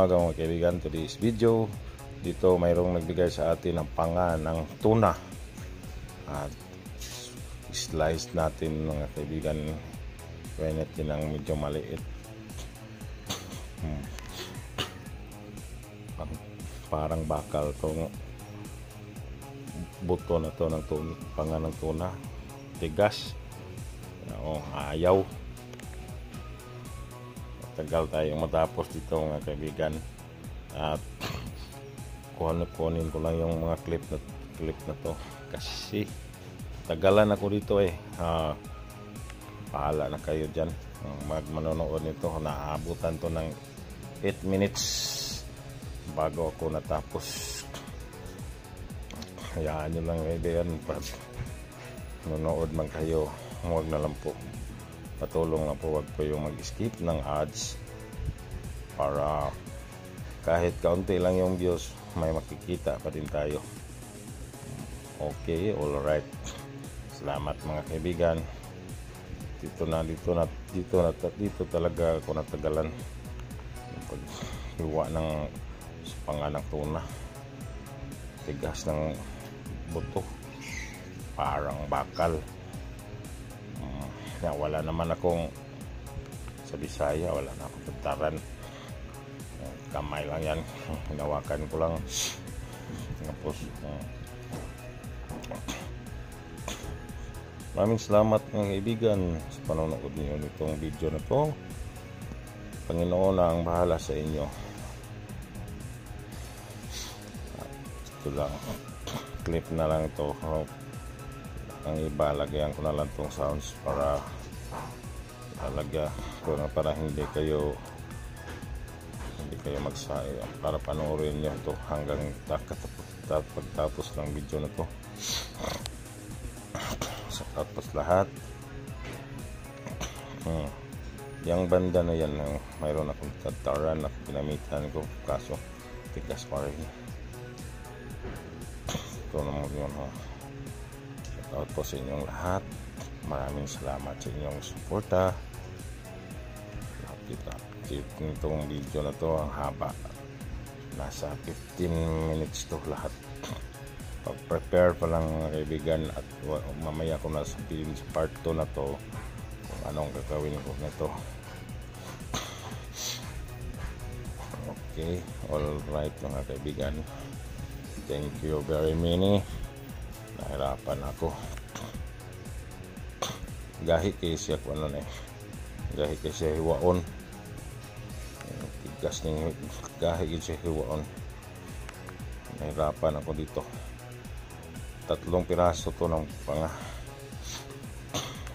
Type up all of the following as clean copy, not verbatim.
umaga mga kaibigan. Today's video, dito mayroong nagbigay sa atin ng panga ng tuna at slice natin mga kaibigan. Kaya natin ang medyo maliit, parang bakal tong buto na to ng panga ng tuna, tigas, ayaw. Tagal tayong matapos dito mga kaibigan, at kunin ko lang yung mga clip na to kasi tagalan ako dito pahala na kayo dyan manonood nito. Naabutan to ng 8 minutes bago ako natapos. Hayaan nyo lang kaibigan, pag manonood man kayo, huwag na lang po, patulong lang po, wag po yung mag-skip ng ads para kahit kaunti lang yung views, may makikita pa din tayo. Okay, alright. Salamat mga kaibigan. Dito talaga ako natagalan paghiwa ng panga ng tuna. Tigas ng buto, parang bakal. Wala naman akong sa Bisaya, wala na akong tagtaran, kamay lang yan, hinawakan ko lang. Tapos maraming salamat mga kaibigan sa panonood niyo nitong video na to. Panginoon na ang bahala sa inyo. Ito lang, clip na lang ito. Ang iba, lagyan ko na lang itong sounds para para hindi kayo magsaya, para panoorin nyo ito hanggang pagtapos ng video na to. Sa tapos lahat, yung banda na yan, mayroon akong tataran na ginamitan ko, kaso tigas pa rin. Ito naman yun. Shoutout po sa inyong lahat. Maraming salamat sa inyong suporta. Itong video na to, ang haba, nasa 15 minutes to lahat. Pag-prepare pa lang mga kaibigan, at mamaya ko na sabihin sa part 2 na to kung anong gagawin ko nito. Okay, alright mga kaibigan, thank you very many. Nahirapan ako, gahi kay siya gahi kay siya hiwaon, tigas ning gahi kay siya hiwaon. Nahirapan ako dito. 3 piraso to ng panga,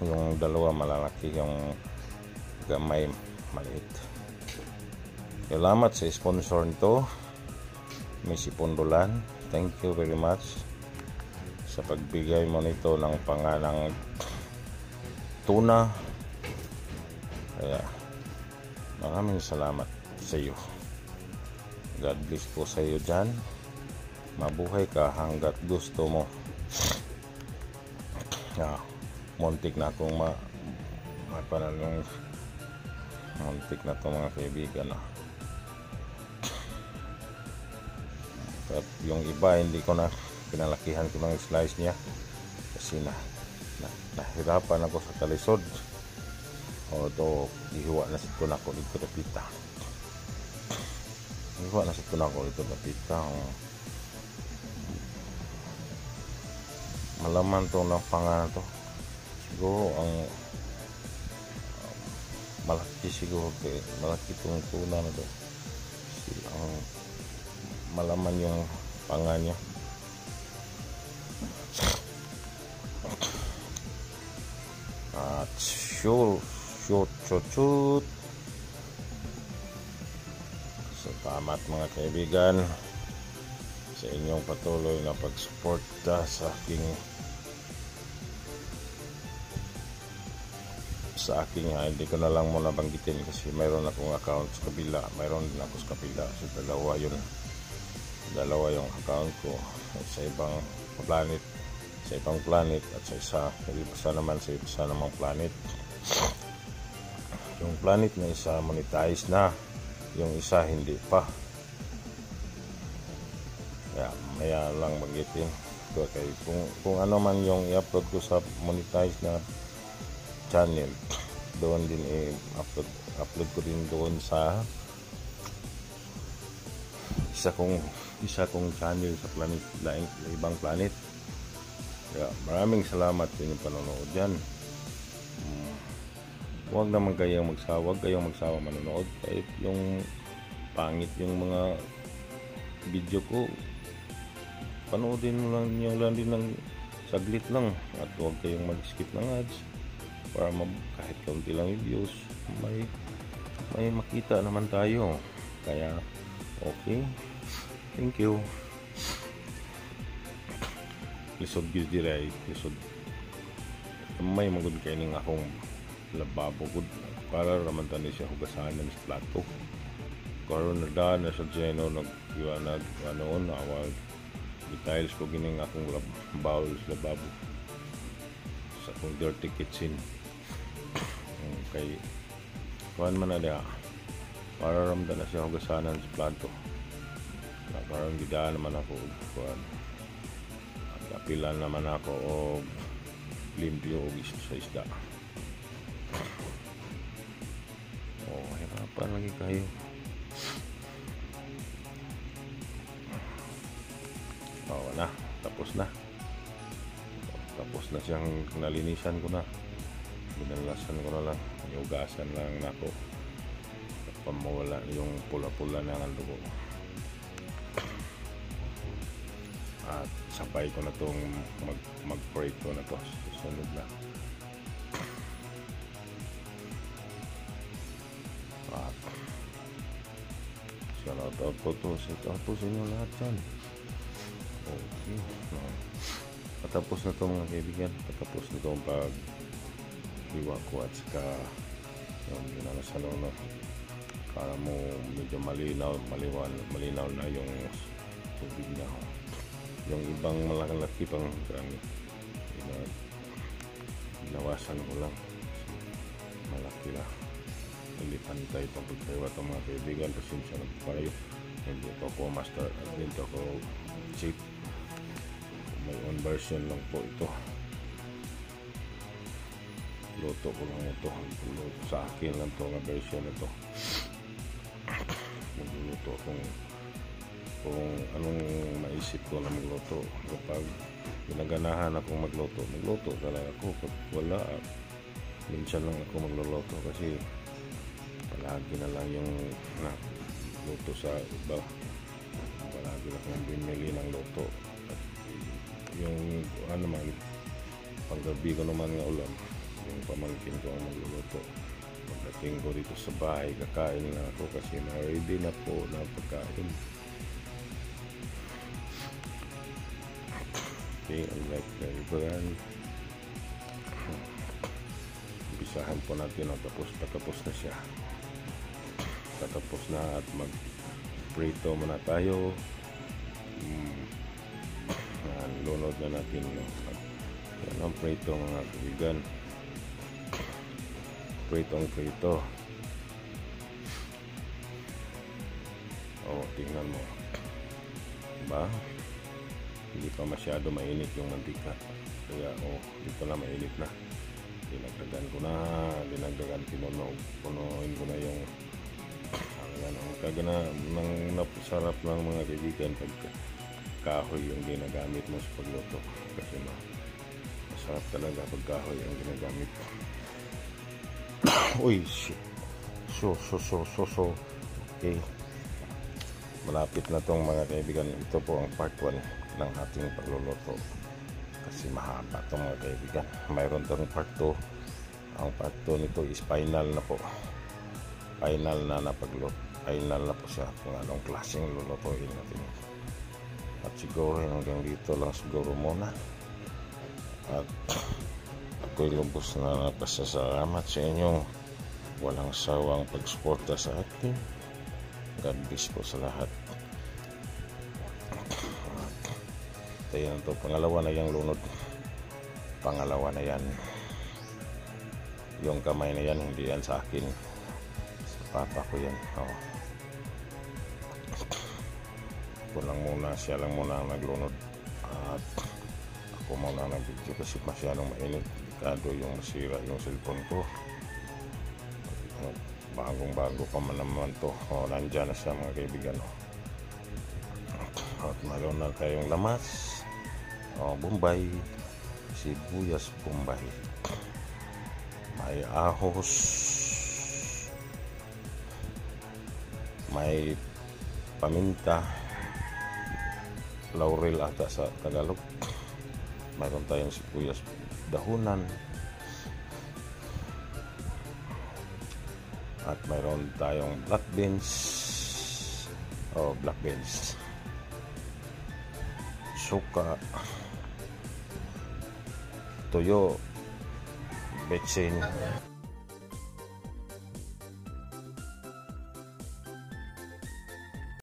yung dalawa malalaki, yung gamay maliit. Salamat sa sponsor nito, Miss Ipondolan. Thank you very much sa pagbigay mo nito ng panga ng tuna. Kaya maraming salamat sa iyo. God bless po sa iyo dyan. Mabuhay ka hanggat gusto mo. Muntik na akong muntik na itong mga kaibigan. At yung iba, hindi ko na pinalakihan ko ng slice niya kasi nahirapan ako sa kalisod. Ito, ihiwa na sa tuna ko dito na pita. Ihiwa na sa tuna ko dito na pita. Malaman to ng panga to. Siguro ang malaki, siguro malaki itong tuna na to. Ang malaman yung panga niya. At shoot. Salamat mga kaibigan sa inyong patuloy na pagsuporta sa aking hindi ko na lang muna banggitin kasi mayroon akong account sa kabila, mayroon din ako sa kabila, so dalawa yung account ko sa ibang planet at sa isa namang planet. Yung planet na isa monetize na, yung isa hindi pa. Kaya maya lang magitin ko kay kung ano man yung i-upload ko sa monetized na channel, doon din i-upload ko din doon sa isa kong channel sa planet ibang planet. Kaya maraming salamat sa inyong panonood dyan. Huwag kayong magsawa manonood kahit yung pangit yung mga video ko, panoodin nyo lang din ng saglit lang at huwag kayong mag-skip ng ads para kahit kaunti lang yung views, may makita naman tayo. Kaya okay, thank you. Lisod gyud diray, lisod may magud kay ning akong lababo gud para raman tani siya hugasanan sa plato. Karon na sa Geno nag ano awal details ko gining akong bowl sa lababo sa akong dirty kitchen. Kay kuan man na para ramdan na siya hugasanan sa plato. Parang gidaan naman ako kuan. Kapilan naman ako o limpyo o sa isda. Hirapan lagi kayo. Na, tapos na siyang nalinisan ko na, binalasan ko na lang, iugasan lang nako para mawala yung pula-pula na ang dugo. At sabay ko na itong mag-pray ko na to susunod na. At shoutout po to sa inyo lahat dyan. Okay. Patapos na ito mga kaibigan, patapos na ito ang pag-iwa ko at saka yung ginanasalong na para mo medyo malinaw na yung tubig niya. Yung ibang malaki pang gamit ginawasan ko lang malaki na, hindi pantay itong pagkaiwa itong mga kaibigan. Pasensya na po kayo, hindi ito ako master at hindi ako cheap. May own version lang po ito. Luto ko lang ito. Luto sa akin lang ito nga version ito. Magluluto kung anong maisip ko na magluto. Kapag ginaganahan akong magluto talaga ako. Pag wala, minsan lang ako magluluto kasi palagi na lang yung luto sa iba. Palagi na akong binili ng luto. Yung ano man panggabi ko naman nga ulam, yung pamangkin ko ang magluluto. Pagdating ko dito sa bahay, kakain na ako kasi na-ready na po na pagkain. Okay, unlike the brand, umpisahan po natin ang patapos na siya. Patapos na at mag-prito muna tayo. Lunod na natin yan ang prito mga kaibigan. Prito tingnan mo ba, hindi pa masyado mainit yung mantika, kaya dito na mainit na. Dinagdagan punuin ko na yung ng napasarap ng mga kaibigan pag kahoy yung ginagamit mo sa pagluto kasi masarap talaga pag kahoy yung ginagamit. Uy, shit. So okay, malapit na tong mga kaibigan. Ito po ang part 1 ng ating pagluluto kasi mahaba tong mga kaibigan. Mayroon tong part 2. Ang part 2 nito is final na po, final na pagluto, final na po siya kung anong klaseng lulutuin natin. At siguro hanggang dito lang siguro muna. At ako'y lubos na napasasalamat sa inyong walang sawang pagsuporta sa atin. God bless po sa lahat. Tayo na ito, pangalawa na yung lunod. Pangalawa na yan. Yung kamay na yan, hindi yan sa akin, sa papa ko yan. Ako lang muna, siya lang muna ang naglunod. At ako muna ang nag-video kasi masyadong mainit. Delikado yung masira yung cellphone ko. Bagong bago pa man naman to. Nandyan na siya mga kaibigan. At meron na kayong lamas. Bombay. Sibuyas Bombay. May ahos. May paminta. Laurel ata sa Tagalog. Mayroon tayong sibuyas dahunan. At mayroon tayong black beans. Black beans. Suka. Tuyo. Betsin.